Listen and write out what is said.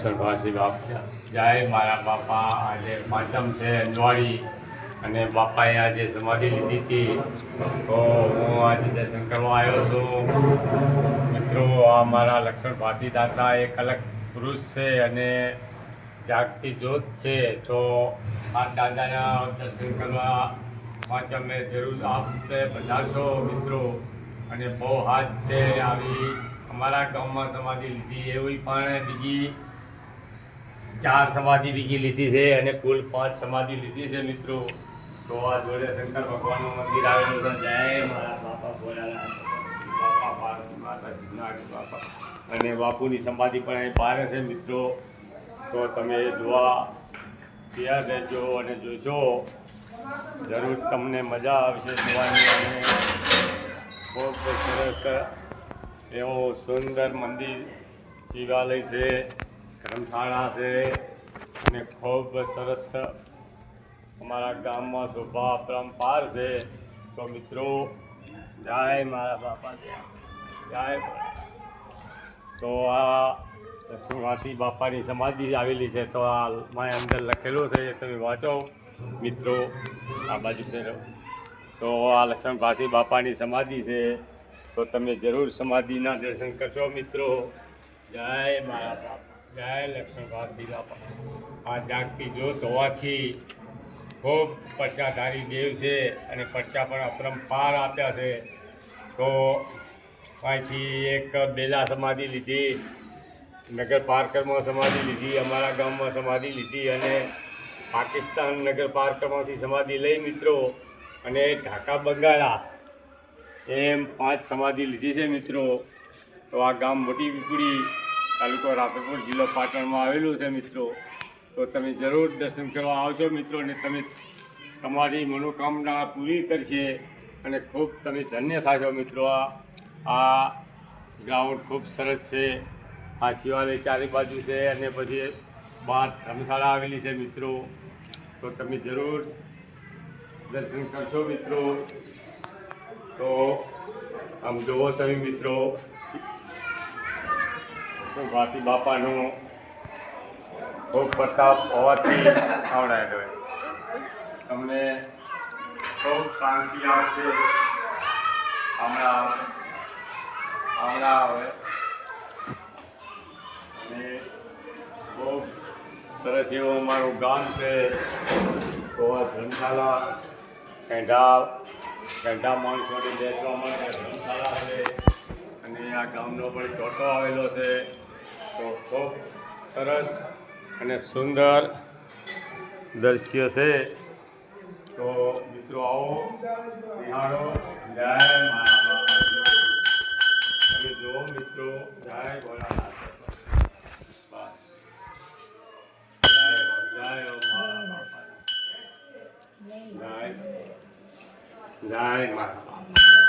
સરભાસી બાપ જય મારા બાપા. આજે પાંચમ છે અંજવાળી અને બાપાએ આજે સમાધિ લીધી હતી, તો હું આજે દર્શન કરવા આવ્યો છું. મિત્રો, આ મારા લક્ષ્મણ ભારતી દાદા એક અલગ પુરુષ છે અને જાગતી જ્યોત છે. તો આ દાદાના દર્શન કરવા પાંચમે જરૂર આપ પધારશો મિત્રો. અને બહુ હાથ છે આવી અમારા ગામમાં સમાધિ લીધી, એવી પણ બીજી 4 સમાધિ બીજી લીધી છે અને કુલ 5 સમાધિ લીધી છે મિત્રો. તો આ જોડે શંકર ભગવાનનું મંદિર આવેલું છે. જય મારા બાપા ભોળાનાથ, બાપા પાર્વતી માતા સિદ્ધનાથ બાપા, અને બાપુની સમાધિ પણ અહીં બહાર છે મિત્રો. તો તમે જોવા તૈયાર રહેજો અને જોજો, જરૂર તમને મજા આવશે જોવાની. અને ખૂબ સરસ એવો સુંદર મંદિર, શિવાલય છે, ધર્મશાળા છે અને ખૂબ સરસ અમારા ગામમાં શોભા પરંપાર છે. તો મિત્રો, જય મારા બાપા, જય. તો આ લક્ષ્મણભાઈ બાપાની સમાધિ આવેલી છે, તો આ મારી અંદર લખેલું છે, તમે વાંચો મિત્રો. આ બાજુ છે, તો આ લક્ષ્મણભાઈ બાપાની સમાધિ છે, તો તમે જરૂર સમાધિના દર્શન કરશો મિત્રો. જય મારા બાપા, જય લક્ષ્મણભાઈ બાપા. આ જાગતી જ્યોત હોવાથી ખૂબ પરચાધારી દેવ છે અને પરચા પણ અપરંપાર આપ્યા છે. તો અહીંથી એક બેલા સમાધિ લીધી, નગર પાર્કરમાં સમાધિ લીધી, અમારા ગામમાં સમાધિ લીધી, અને પાકિસ્તાન નગર પાર્કમાંથી સમાધિ લઈ મિત્રો, અને ઢાકા બંગાળા એમ 5 સમાધિ લીધી છે મિત્રો. તો આ ગામ મોટી પીપળી, તાલુકો રાધનપુર, જિલ્લો પાટણમાં આવેલું છે મિત્રો. તો તમે જરૂર દર્શન કરવા આવશો મિત્રો, અને તમે તમારી મનોકામના પૂરી કરશે અને ખૂબ તમે ધન્ય થશો મિત્રો. આ ગ્રાઉન્ડ ખૂબ સરસ છે. આ શિવાલય ચારે બાજુ છે અને પછી બહાર ધર્મશાળા આવેલી છે મિત્રો. તો તમે જરૂર દર્શન કરશો મિત્રો. તો આમ જોવો તમે મિત્રો, ભારતી બાપાનો ખૂબ પ્રતાપ હોવાથી આવડાયેલો હોય, તમને ખૂબ શાંતિ આવશે. હમણાં આવે અને બહુ સરસ એવું અમારું ગામ છે. તો આ ધર્મશાળા ગંઢા માણસોને બેસવા માટે ધર્મશાળા છે, અને આ ગામનો પણ ચોટો આવેલો છે. તો ખૂબ સરસ અને સુંદર દ્રશ્ય છે. તો મિત્રો આવો, નિહાળો. જય મારા બાપા, તમે જુઓ મિત્રો. જય ભોળાનાથ, બસ જય મારા બાપા, જય મારા બાપા.